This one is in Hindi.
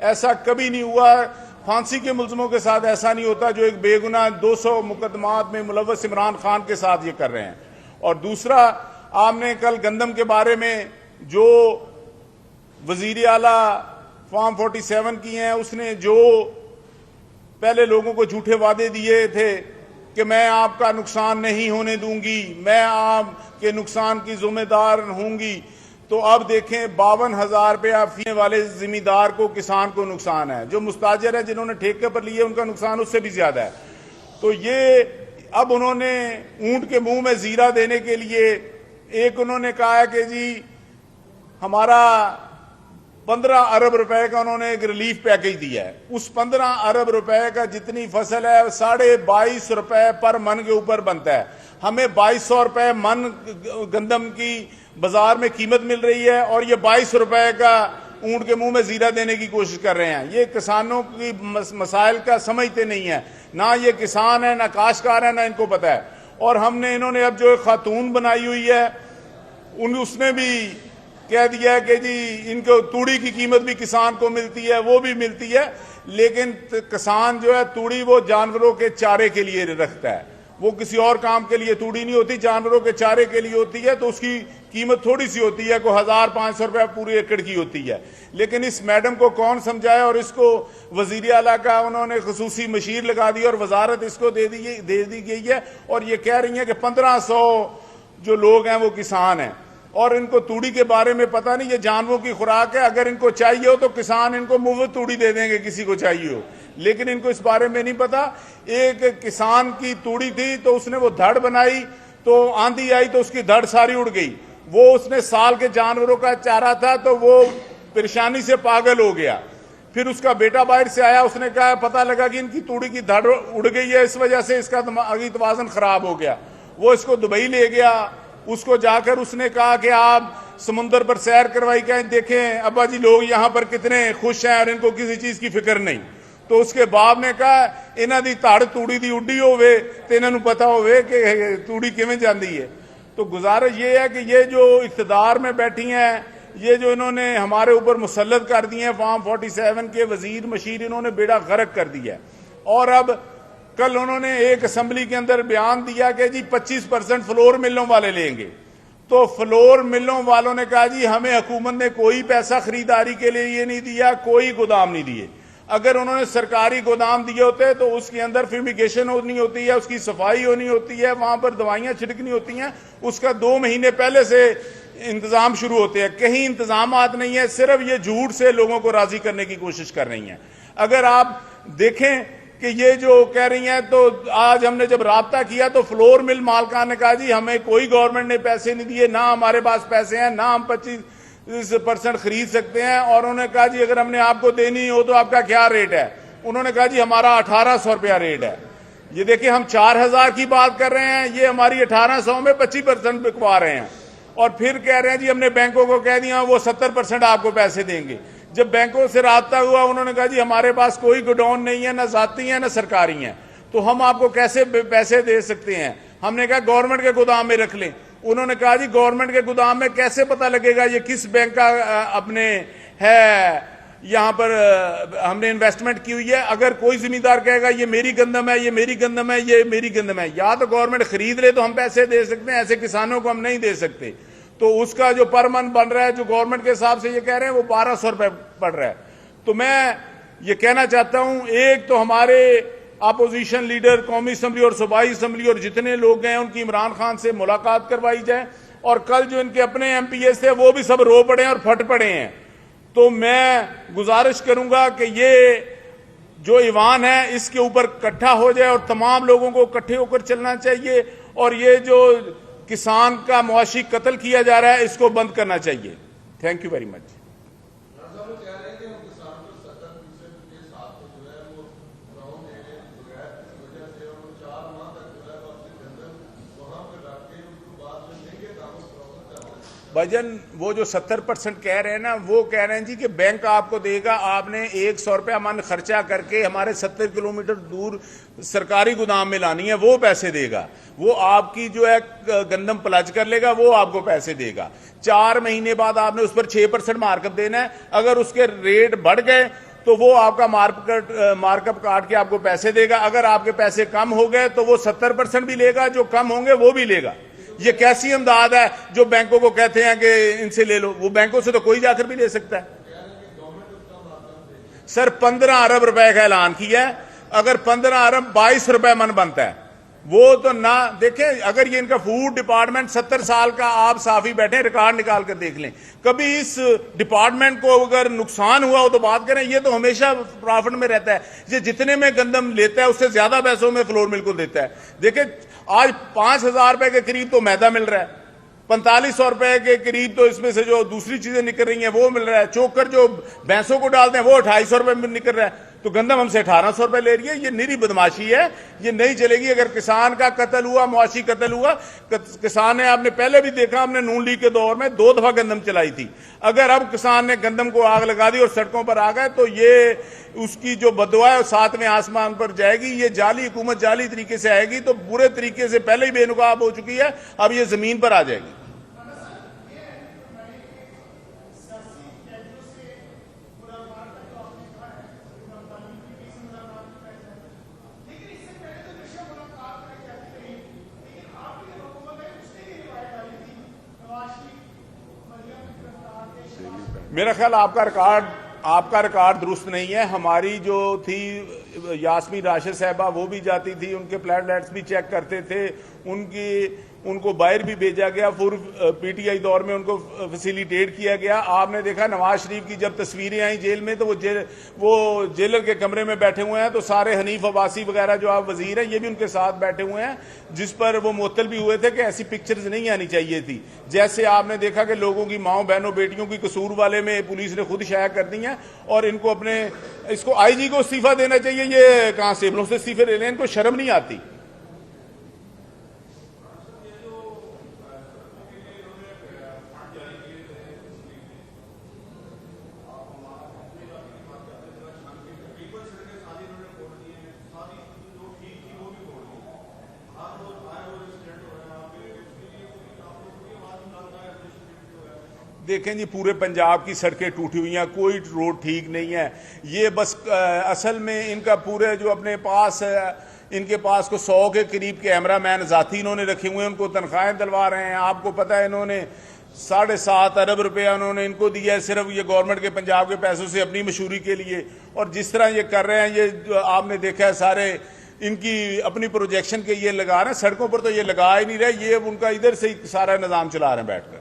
ऐसा कभी नहीं हुआ। फांसी के मुल्ज़िमों के साथ ऐसा नहीं होता जो एक बेगुनाह 200 मुकदमात में मुलव्वस इमरान खान के साथ ये कर रहे हैं। और दूसरा, आपने कल गंदम के बारे में जो वजीर आला फॉर्म 47 की हैं, उसने जो पहले लोगों को झूठे वादे दिए थे कि मैं आपका नुकसान नहीं होने दूंगी, मैं आपके नुकसान की जिम्मेदार होंगी, तो अब देखें 52,000 रुपया फीने वाले जिम्मेदार को, किसान को नुकसान है। जो मुस्ताजर है, जिन्होंने ठेके पर लिए, उनका नुकसान उससे भी ज्यादा है। तो ये अब उन्होंने ऊंट के मुंह में जीरा देने के लिए एक उन्होंने कहा है कि जी हमारा 15 अरब रुपए का उन्होंने एक रिलीफ पैकेज दिया है। उस 15 अरब रुपए का जितनी फसल है 22.5 रुपए पर मन के ऊपर बनता है। हमें 2200 रुपए मन गंदम की बाजार में कीमत मिल रही है और ये 22 रुपए का ऊंट के मुंह में जीरा देने की कोशिश कर रहे हैं। ये किसानों की मसाइल का समझते नहीं है, ना ये किसान है, ना काश्तकार है, ना इनको पता है। और हमने इन्होंने अब जो एक खातून बनाई हुई है, उसने भी कह दिया है कि जी इनको तूड़ी की कीमत भी किसान को मिलती है, वो भी मिलती है, लेकिन किसान जो है तूड़ी वो जानवरों के चारे के लिए रखता है, वो किसी और काम के लिए तूड़ी नहीं होती, जानवरों के चारे के लिए होती है। तो उसकी कीमत थोड़ी सी होती है, कोई 1,500 रुपया पूरे एकड़ की होती है। लेकिन इस मैडम को कौन समझाए, और इसको वजीर आला का उन्होंने खसूसी मशीर लगा दी और वजारत इसको दे दी गई है। और ये कह रही है कि 1500 जो लोग हैं वो किसान हैं और इनको तूड़ी के बारे में पता नहीं। ये जानवरों की खुराक है, अगर इनको चाहिए हो तो किसान इनको मुफ्त तूड़ी दे देंगे किसी को चाहिए हो, लेकिन इनको इस बारे में नहीं पता। एक किसान की तूड़ी थी तो उसने वो धड़ बनाई, तो आंधी आई तो उसकी धड़ सारी उड़ गई। वो उसने साल के जानवरों का चारा था तो वो परेशानी से पागल हो गया। फिर उसका बेटा बाहर से आया, उसने कहा पता लगा कि इनकी तूड़ी की धड़ उड़ गई है, इस वजह से इसका दिमागी तवाज़ुन खराब हो गया। वो इसको दुबई ले गया, उसको जाकर उसने कहा कि आप समुंदर पर सैर करवाई, कहें देखें अब्बा जी लोग यहाँ पर कितने खुश हैं और इनको किसी चीज की फिक्र नहीं। तो उसके बाप ने कहा इन्हां दी धड़ तूड़ी दी उड्डी होवे ते इन्हां नूं पता होवे कि तूड़ी किवें जांदी है। तो गुजारिश ये है कि ये जो इख्तिदार में बैठी हैं, ये जो इन्होंने हमारे ऊपर मुसल्लत कर दिए हैं, फॉर्म 47 के वजीर मशीर, इन्होंने बेड़ा गर्क कर दिया है। और अब कल उन्होंने एक असेंबली के अंदर बयान दिया कि जी 25% फ्लोर मिलों वाले लेंगे। तो फ्लोर मिलों वालों ने कहा जी हमें हुकूमत ने कोई पैसा खरीदारी के लिए ये नहीं दिया, कोई गोदाम नहीं दिए। अगर उन्होंने सरकारी गोदाम दिए होते तो उसके अंदर फ्यूमिगेशन होनी होती है, उसकी सफाई होनी होती है, वहां पर दवाइयां छिड़कनी होती हैं, उसका 2 महीने पहले से इंतजाम शुरू होते हैं। कहीं इंतजामात नहीं है, सिर्फ ये झूठ से लोगों को राजी करने की कोशिश कर रही हैं। अगर आप देखें कि ये जो कह रही हैं, तो आज हमने जब राब्ता किया तो फ्लोर मिल मालकान ने कहा जी हमें कोई गवर्नमेंट ने पैसे नहीं दिए, ना हमारे पास पैसे हैं, ना हम 25% खरीद सकते हैं। और उन्होंने कहा जी अगर हमने आपको देनी हो तो आपका क्या रेट है? उन्होंने कहा जी हमारा 1800 रुपया रेट है। ये देखिए हम 4000 की बात कर रहे हैं, ये हमारी 1800 में 25% बिकवा रहे हैं। और फिर कह रहे हैं जी हमने बैंकों को कह दिया वो 70% आपको पैसे देंगे। जब बैंकों से राब्ता हुआ उन्होंने कहा जी हमारे पास कोई गोडाउन नहीं है, ना जाती है ना सरकारी है, तो हम आपको कैसे पैसे दे सकते हैं? हमने कहा गवर्नमेंट के गोदाम में रख लें। उन्होंने कहा जी गवर्नमेंट के गोदाम में कैसे पता लगेगा ये किस बैंक का अपने है, यहाँ पर हमने इन्वेस्टमेंट की हुई है। अगर कोई जिम्मेदार कहेगा ये मेरी गंदम है, ये मेरी गंदम है, ये मेरी गंदम है, या तो गवर्नमेंट खरीद ले तो हम पैसे दे सकते हैं, ऐसे किसानों को हम नहीं दे सकते। तो उसका जो पर मन बन रहा है, जो गवर्नमेंट के हिसाब से ये कह रहे हैं, वो 1200 रुपए पड़ रहा है। तो मैं ये कहना चाहता हूं, एक तो हमारे अपोजिशन लीडर, कौमी असम्बली और सूबाई असम्बली और जितने लोग हैं उनकी इमरान खान से मुलाकात करवाई जाए। और कल जो इनके अपने MPs थे वो भी सब रो पड़े और फट पड़े हैं। तो मैं गुजारिश करूंगा कि ये जो ईवान है इसके ऊपर इकट्ठा हो जाए और तमाम लोगों को इकट्ठे होकर चलना चाहिए। और ये जो किसान का मुआशी कत्ल किया जा रहा है इसको बंद करना चाहिए। Thank you very much. भजन वो जो 70% कह रहे हैं ना, वो कह रहे हैं जी कि बैंक आपको देगा, आपने 100 रुपया मन खर्चा करके हमारे 70 किलोमीटर दूर सरकारी गोदाम में लानी है, वो पैसे देगा। वो आपकी जो है गंदम प्लज कर लेगा, वो आपको पैसे देगा। 4 महीने बाद आपने उस पर 6% मार्कअप देना है। अगर उसके रेट बढ़ गए तो वो आपका मार्कअप काट के आपको पैसे देगा। अगर आपके पैसे कम हो गए तो वो 70% भी लेगा, जो कम होंगे वो भी लेगा। ये कैसी इमदाद है जो बैंकों को कहते हैं कि इनसे ले लो? वो बैंकों से तो कोई जाकर भी ले सकता है। सर 15 अरब रुपए का ऐलान किया है, अगर 15 अरब 22 रुपए मन बनता है वो तो ना देखें। अगर ये इनका फूड डिपार्टमेंट 70 साल का, आप साफी बैठे रिकॉर्ड निकाल कर देख लें, कभी इस डिपार्टमेंट को अगर नुकसान हुआ हो तो बात करें। ये तो हमेशा प्रॉफिट में रहता है। ये जितने में गंदम लेता है उससे ज्यादा पैसों में फ्लोर मिल्क को देता है। देखिए आज 5,000 रुपए के करीब तो मैदा मिल रहा है, 4500 रुपए के करीब तो इसमें से जो दूसरी चीजें निकल रही हैं वो मिल रहा है। चोकर जो भैंसों को डालते हैं वो 250 रुपए में निकल रहा है, तो गंदम हमसे 1800 रुपए ले रही है। ये निरी बदमाशी है, ये नहीं चलेगी। अगर किसान का कत्ल हुआ, मुआशी कत्ल हुआ, किसान ने, आपने पहले भी देखा, हमने नून लीग के दौर में 2 दफा गंदम चलाई थी। अगर अब किसान ने गंदम को आग लगा दी और सड़कों पर आ गए तो ये उसकी जो बदुआ है 7वें आसमान पर जाएगी। ये जाली हुकूमत जाली तरीके से आएगी तो बुरे तरीके से पहले ही बेनकाब हो चुकी है, अब ये जमीन पर आ जाएगी। मेरा ख्याल आपका रिकॉर्ड दुरुस्त नहीं है। हमारी जो थी यास्मीन राशिद साहबा, वो भी जाती थी, उनके प्लेटलेट्स भी चेक करते थे, उनको बाहर भी भेजा गया, पूर्व पीटीआई दौर में उनको फैसिलिटेट किया गया। आपने देखा नवाज शरीफ की जब तस्वीरें आई जेल में तो वो जेलर के कमरे में बैठे हुए हैं, तो सारे हनीफ अब्बासी वगैरह जो आप वजीर हैं ये भी उनके साथ बैठे हुए हैं, जिस पर वो मुअत्तल भी हुए थे कि ऐसी पिक्चर्स नहीं आनी चाहिए थी। जैसे आपने देखा कि लोगों की माओ बहनों बेटियों की कसूर वाले में पुलिस ने खुद शाया कर दी है, और इसको आईजी को इस्तीफा देना चाहिए। ये कांस्टेबलों से इस्तीफे ले लें, इनको शर्म नहीं आती। देखें जी, पूरे पंजाब की सड़कें टूटी हुई हैं, कोई रोड ठीक नहीं है। ये बस असल में इनका पूरे जो अपने पास इनके पास को 100 के करीब कैमरा मैन जाती इन्होंने रखे हुए हैं, उनको तनख्वाहें दिलवा रहे हैं। आपको पता है इन्होंने 7.5 अरब रुपया उन्होंने इनको दिया है सिर्फ ये गवर्नमेंट के पंजाब के पैसों से अपनी मशहूरी के लिए। और जिस तरह ये कर रहे हैं, ये आपने देखा है सारे इनकी अपनी प्रोजेक्शन के ये लगा रहे हैं, सड़कों पर तो ये लगा ही नहीं रहे, ये उनका इधर से ही सारा निजाम चला रहे हैं बैठकर।